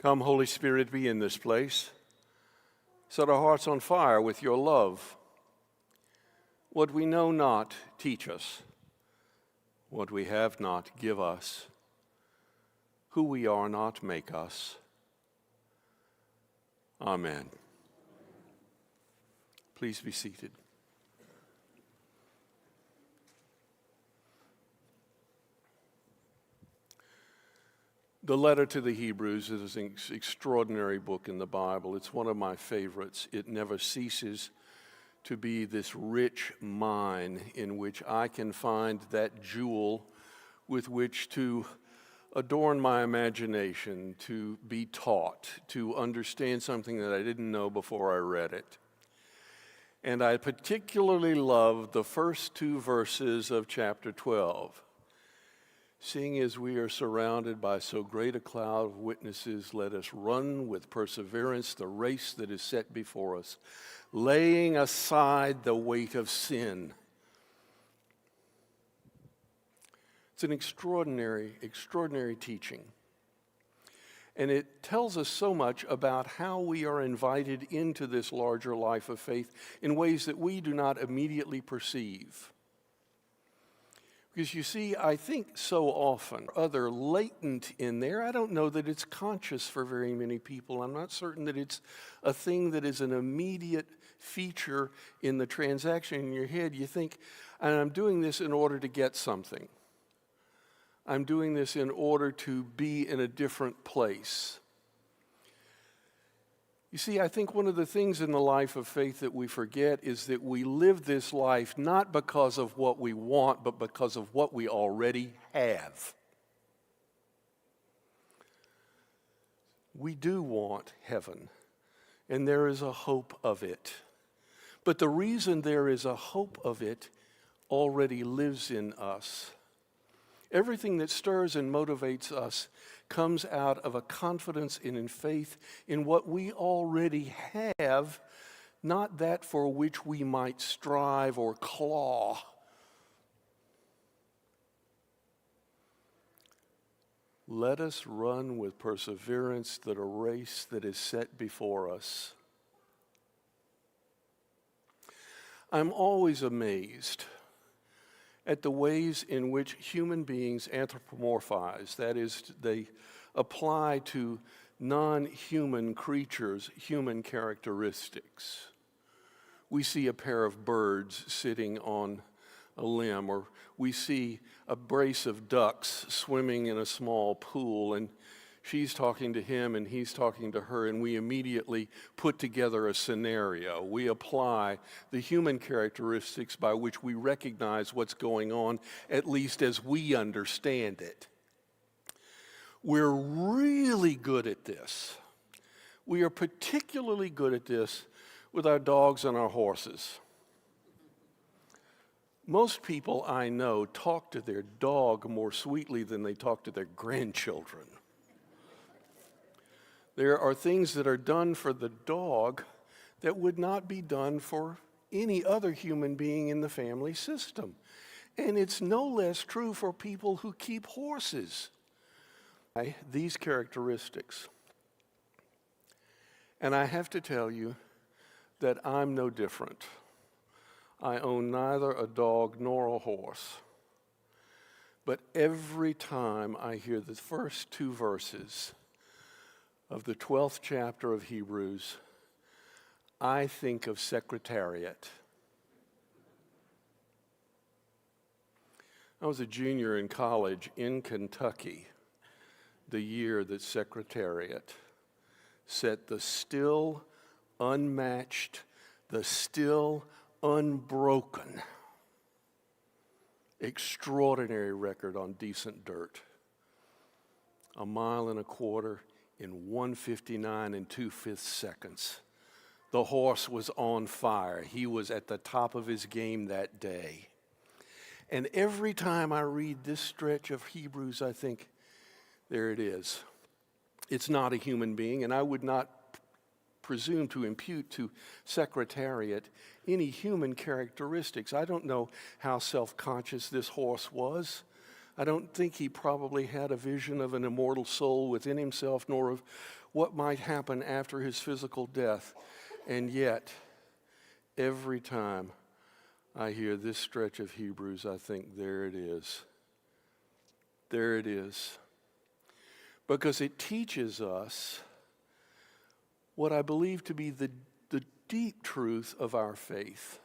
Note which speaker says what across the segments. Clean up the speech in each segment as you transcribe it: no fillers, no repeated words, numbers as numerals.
Speaker 1: Come, Holy Spirit, be in this place. Set our hearts on fire with your love. What we know not, teach us. What we have not, give us. Who we are not, make us. Amen. Please be seated. The letter to the Hebrews is an extraordinary book in the Bible. It's one of my favorites. It never ceases to be this rich mine in which I can find that jewel with which to adorn my imagination, to be taught, to understand something that I didn't know before I read it. And I particularly love the first two verses of chapter 12. Seeing as we are surrounded by so great a cloud of witnesses, let us run with perseverance the race that is set before us, laying aside the weight of sin. It's an extraordinary teaching. And it tells us so much about how we are invited into this larger life of faith in ways that we do not immediately perceive. Because you see, I think so often, other latent in there, I don't know that it's conscious for very many people. I'm not certain that it's a thing that is an immediate feature in the transaction in your head. You think, and I'm doing this in order to get something. I'm doing this in order to be in a different place. You see, I think one of the things in the life of faith that we forget is that we live this life not because of what we want, but because of what we already have. We do want heaven, and there is a hope of it. But the reason there is a hope of it already lives in us. Everything that stirs and motivates us comes out of a confidence and in faith in what we already have, not that for which we might strive or claw. Let us run with perseverance the race that is set before us. I'm always amazed at the ways in which human beings anthropomorphize. That is, they apply to non-human creatures human characteristics. We see a pair of birds sitting on a limb, or we see a brace of ducks swimming in a small pool, and she's talking to him and he's talking to her, and we immediately put together a scenario. We apply the human characteristics by which we recognize what's going on, at least as we understand it. We're really good at this. We are particularly good at this with our dogs and our horses. Most people I know talk to their dog more sweetly than they talk to their grandchildren. There are things that are done for the dog that would not be done for any other human being in the family system. And it's no less true for people who keep horses. These characteristics. And I have to tell you that I'm no different. I own neither a dog nor a horse. But every time I hear the first two verses of the 12th chapter of Hebrews, I think of Secretariat. I was a junior in college in Kentucky the year that Secretariat set the still unmatched, the still unbroken, extraordinary record on decent dirt. 1.25 miles in 1:59 2/5 seconds. The horse was on fire. He was at the top of his game that day. And every time I read this stretch of Hebrews, I think, there it is. It's not a human being, and I would not presume to impute to Secretariat any human characteristics. I don't know how self-conscious this horse was. I don't think he probably had a vision of an immortal soul within himself, nor of what might happen after his physical death. And yet, every time I hear this stretch of Hebrews, I think, there it is. There it is. Because it teaches us what I believe to be the deep truth of our faith.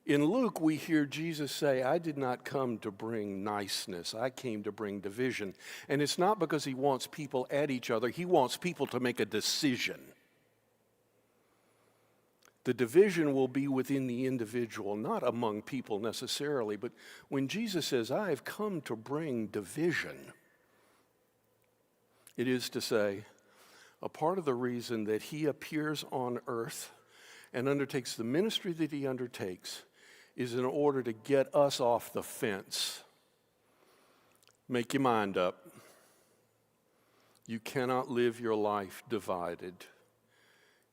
Speaker 1: In Luke, we hear Jesus say, I did not come to bring niceness. I came to bring division. And it's not because he wants people at each other. He wants people to make a decision. The division will be within the individual, not among people necessarily. But when Jesus says, I have come to bring division, it is to say, a part of the reason that he appears on earth and undertakes the ministry that he undertakes is in order to get us off the fence. Make your mind up. You cannot live your life divided.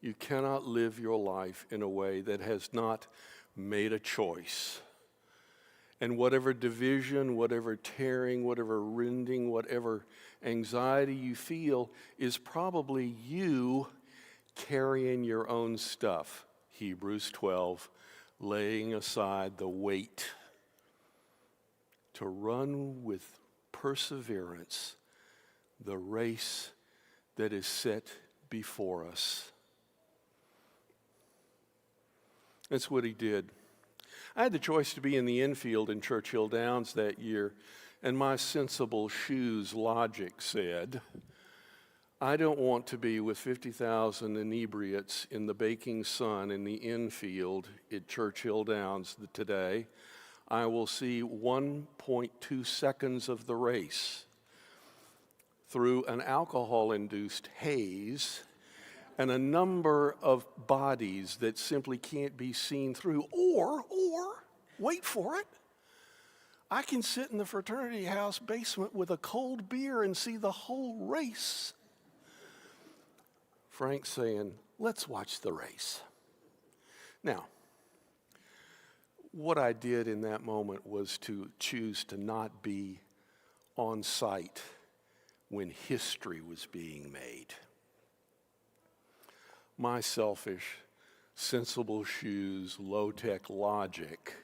Speaker 1: You cannot live your life in a way that has not made a choice. And whatever division, whatever tearing, whatever rending, whatever anxiety you feel is probably you carrying your own stuff. Hebrews 12, laying aside the weight to run with perseverance the race that is set before us. That's what he did. I had the choice to be in the infield in Churchill Downs that year, and my sensible shoes logic said, I don't want to be with 50,000 inebriates in the baking sun in the infield at Churchill Downs today. I will see 1.2 seconds of the race through an alcohol-induced haze and a number of bodies that simply can't be seen through. Or, wait for it, I can sit in the fraternity house basement with a cold beer and see the whole race. Frank's saying, let's watch the race. Now, what I did in that moment was to choose to not be on site when history was being made. My selfish, sensible shoes, low-tech logic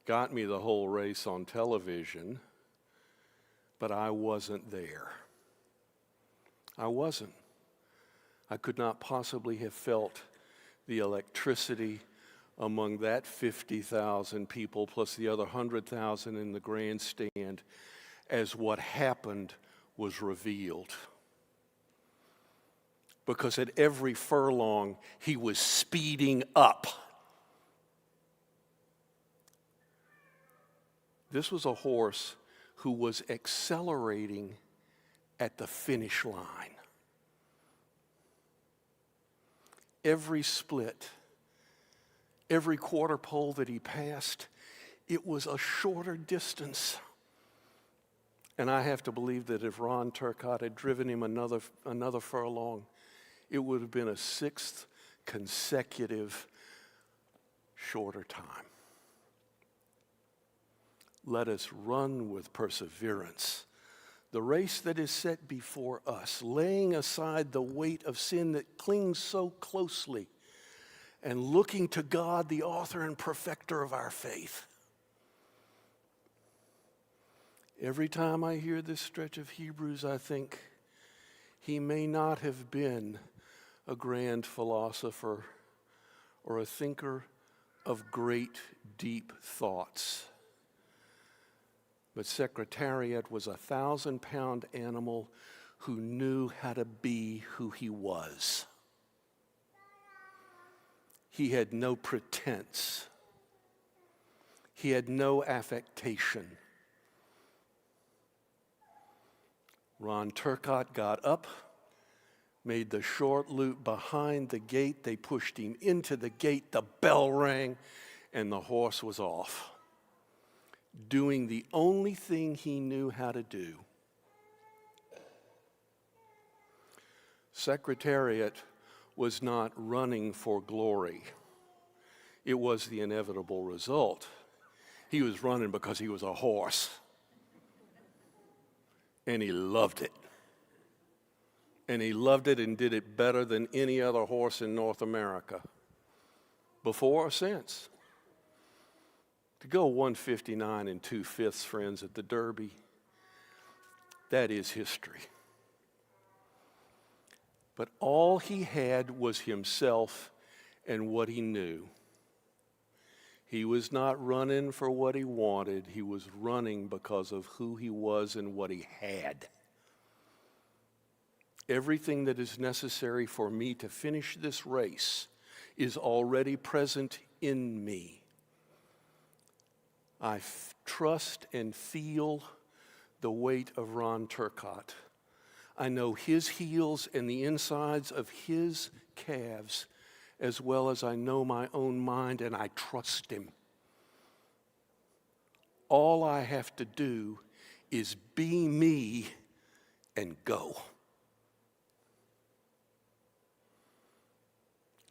Speaker 1: got me the whole race on television, but I wasn't there. I wasn't. I could not possibly have felt the electricity among that 50,000 people plus the other 100,000 in the grandstand as what happened was revealed. Because at every furlong, he was speeding up. This was a horse who was accelerating at the finish line. Every split, every quarter pole that he passed, it was a shorter distance. And I have to believe that if Ron Turcotte had driven him another furlong, it would have been a sixth consecutive shorter time. Let us run with perseverance the race that is set before us, laying aside the weight of sin that clings so closely and looking to God, the author and perfecter of our faith. Every time I hear this stretch of Hebrews, I think he may not have been a grand philosopher or a thinker of great, deep thoughts. But Secretariat was a 1,000-pound animal who knew how to be who he was. He had no pretense. He had no affectation. Ron Turcotte got up, made the short loop behind the gate. They pushed him into the gate. The bell rang, and the horse was off, doing the only thing he knew how to do. Secretariat was not running for glory. It was the inevitable result. He was running because he was a horse. And he loved it. And he loved it and did it better than any other horse in North America, before or since. To go 159 and 2/5, friends, at the Derby, that is history. But all he had was himself and what he knew. He was not running for what he wanted. He was running because of who he was and what he had. Everything that is necessary for me to finish this race is already present in me. I trust and feel the weight of Ron Turcotte. I know his heels and the insides of his calves as well as I know my own mind, and I trust him. All I have to do is be me and go.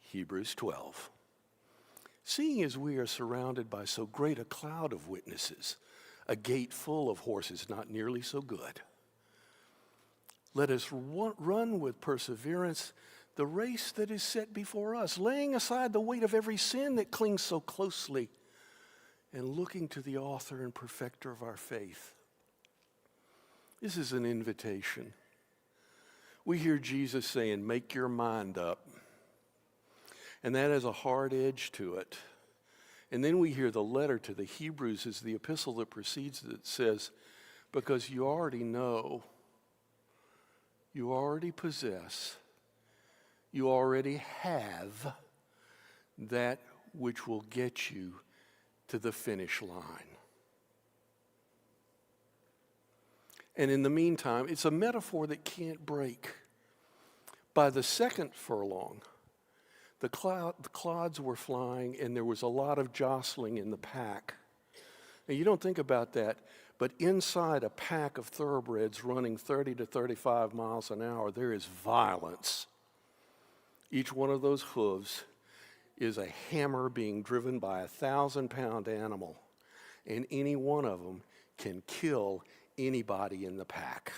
Speaker 1: Hebrews 12. Seeing as we are surrounded by so great a cloud of witnesses, a gate full of horses not nearly so good, let us run with perseverance the race that is set before us, laying aside the weight of every sin that clings so closely, and looking to the author and perfecter of our faith. This is an invitation. We hear Jesus saying, make your mind up. And that has a hard edge to it. And then we hear the letter to the Hebrews is the epistle that precedes that says, because you already know, you already possess, you already have that which will get you to the finish line. And in the meantime, it's a metaphor that can't break. By the second furlong, the clods were flying and there was a lot of jostling in the pack. Now, you don't think about that, but inside a pack of thoroughbreds running 30 to 35 miles an hour, there is violence. Each one of those hooves is a hammer being driven by a 1,000-pound animal, and any one of them can kill anybody in the pack.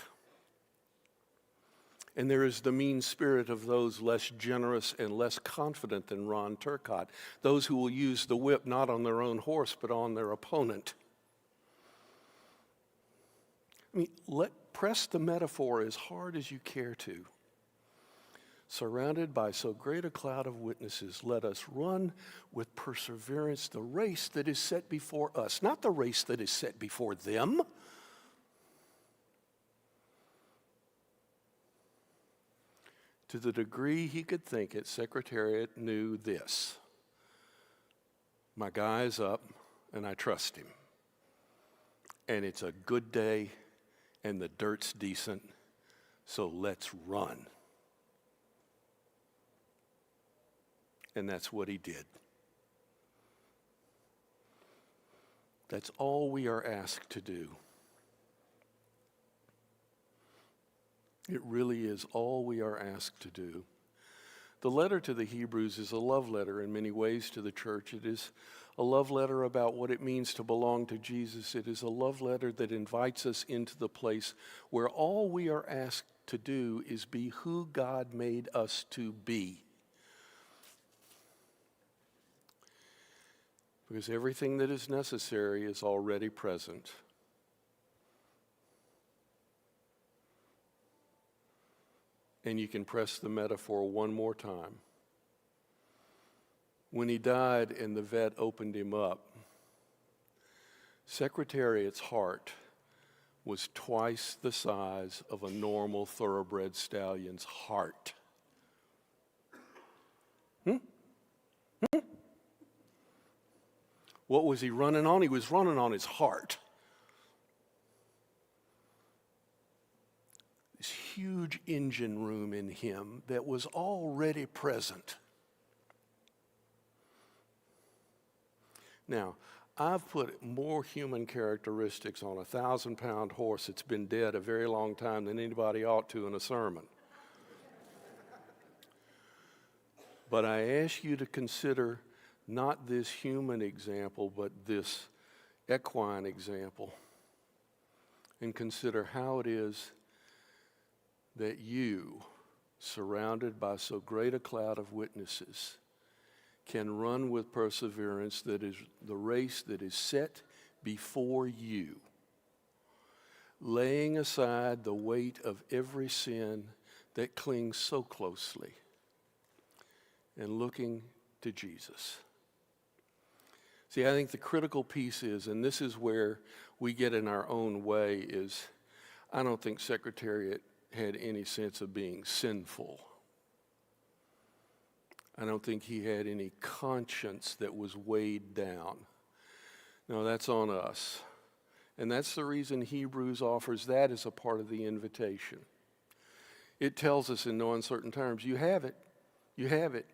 Speaker 1: And there is the mean spirit of those less generous and less confident than Ron Turcotte, those who will use the whip not on their own horse but on their opponent. I mean, press the metaphor as hard as you care to. Surrounded by so great a cloud of witnesses, let us run with perseverance the race that is set before us, not the race that is set before them. To the degree he could think it, Secretariat knew this. My guy is up, and I trust him. And it's a good day, and the dirt's decent, so let's run. And that's what he did. That's all we are asked to do. It really is all we are asked to do. The letter to the Hebrews is a love letter in many ways to the church. It is a love letter about what it means to belong to Jesus. It is a love letter that invites us into the place where all we are asked to do is be who God made us to be. Because everything that is necessary is already present. And you can press the metaphor one more time. When he died and the vet opened him up, Secretariat's heart was twice the size of a normal thoroughbred stallion's heart. What was he running on? He was running on his heart. This huge engine room in him that was already present. Now, I've put more human characteristics on a 1,000-pound horse that's been dead a very long time than anybody ought to in a sermon. But I ask you to consider not this human example, but this equine example. and consider how it is that you, surrounded by so great a cloud of witnesses, can run with perseverance that is the race that is set before you, laying aside the weight of every sin that clings so closely and looking to Jesus. See, I think the critical piece is, and this is where we get in our own way, is I don't think Secretariat had any sense of being sinful. I don't think he had any conscience that was weighed down. No, that's on us. And that's the reason Hebrews offers that as a part of the invitation. It tells us in no uncertain terms, you have it. You have it.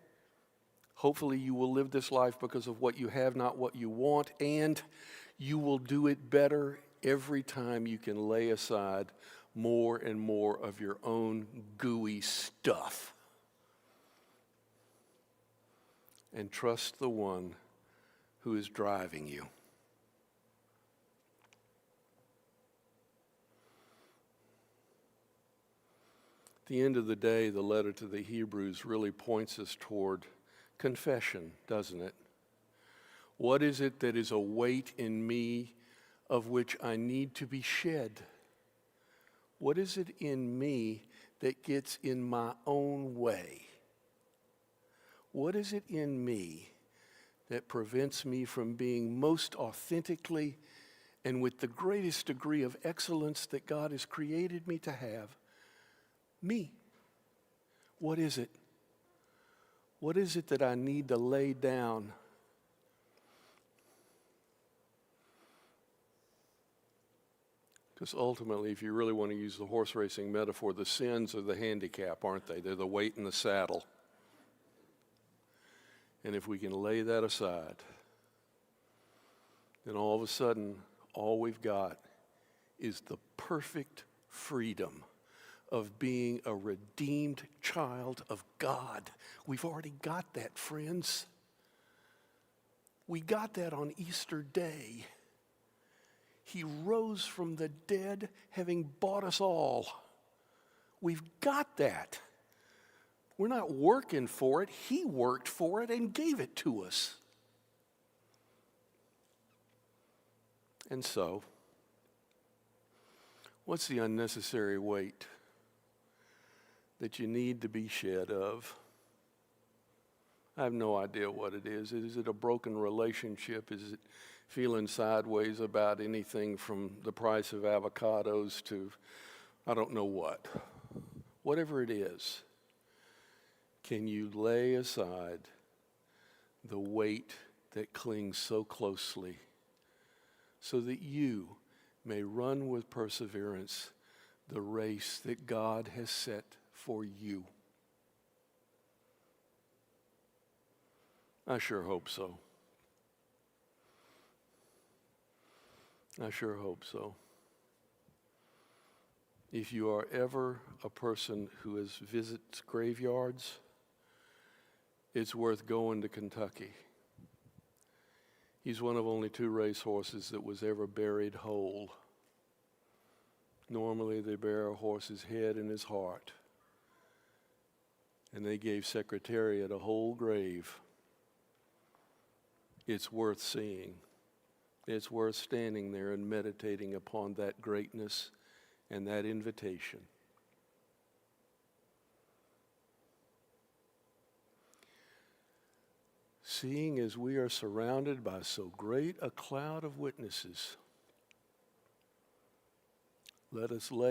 Speaker 1: Hopefully you will live this life because of what you have, not what you want, and you will do it better every time you can lay aside more and more of your own gooey stuff and trust the one who is driving you. At the end of the day, the letter to the Hebrews really points us toward confession, doesn't it? What is it that is a weight in me of which I need to be shed? What is it in me that gets in my own way? What is it in me that prevents me from being most authentically and with the greatest degree of excellence that God has created me to have? Me. What is it? What is it that I need to lay down? Because ultimately, if you really want to use the horse racing metaphor, the sins are the handicap, aren't they? They're the weight in the saddle. And if we can lay that aside, then all of a sudden, all we've got is the perfect freedom of being a redeemed child of God. We've already got that, friends. We got that on Easter Day. He rose from the dead, having bought us all. We've got that. We're not working for it. He worked for it and gave it to us. And so, what's the unnecessary weight that you need to be shed of? I have no idea what it is. Is it a broken relationship? Is it feeling sideways about anything from the price of avocados to I don't know what? Whatever it is, can you lay aside the weight that clings so closely so that you may run with perseverance the race that God has set for you? I sure hope so. I sure hope so. If you are ever a person who visits graveyards, it's worth going to Kentucky. He's one of only 2 racehorses that was ever buried whole. Normally they bury a horse's head and his heart. And they gave Secretariat a whole grave. It's worth seeing. It's worth standing there and meditating upon that greatness and that invitation. Seeing as we are surrounded by so great a cloud of witnesses, let us lay